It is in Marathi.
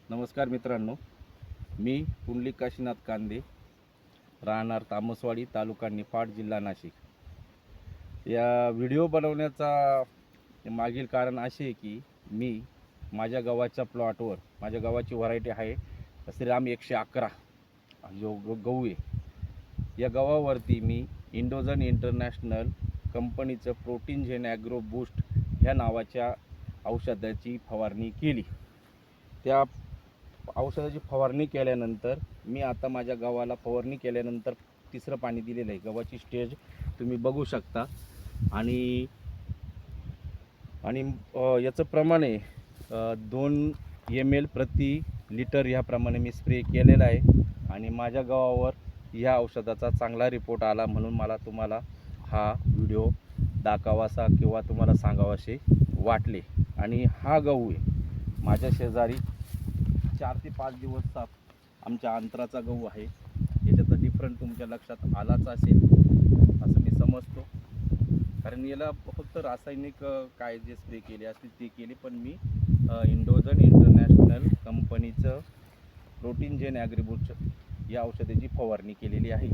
नमस्कार मित्रांनो, मी पुंडलिक काशीनाथ कांदे, राहणार तामसवाडी, तालुका निफाड, जिल्हा नाशिक. या व्हिडिओ बनवण्याचा मागील कारण असे की मी माझ्या गव्हाच्या प्लॉटवर, माझ्या गव्हाची व्हरायटी आहे श्रीराम 111 जो गहू आहे. या गव्हावरती मी इंडोझन इंटरनॅशनल कंपनीचं प्रोटीन जेन ॲग्रो बूस्ट ह्या नावाच्या औषधाची फवारणी केली. त्या औषधाची फवारणी केल्यानंतर मी आता माझ्या गव्हाला फवारणी केल्यानंतर तिसरं पाणी दिलेलं आहे. गव्हाची स्टेज तुम्ही बघू शकता. आणि याचं प्रमाण आहे 2 ml प्रति लिटर ह्याप्रमाणे मी स्प्रे केलेला आहे. आणि माझ्या गव्हावर ह्या औषधाचा चांगला रिपोर्ट आला, म्हणून मला तुम्हाला हा व्हिडिओ दाखवासा किंवा तुम्हाला सांगावासे वाटले. आणि हा गहू आहे माझ्या शेजारी 4 ते 5 दिवस आमच्या अंतराचा गहू आहे. याच्याचा डिफरंट तुमच्या लक्षात आलाच असेल असं मी समजतो, कारण याला फक्त रासायनिक काय जे स्प्रे केले असतील ते केले, पण मी इंडोझन इंटरनॅशनल कंपनीचं प्रोटीन जेन ॲग्रीबूस्ट या औषधाची फवारणी केलेली आहे.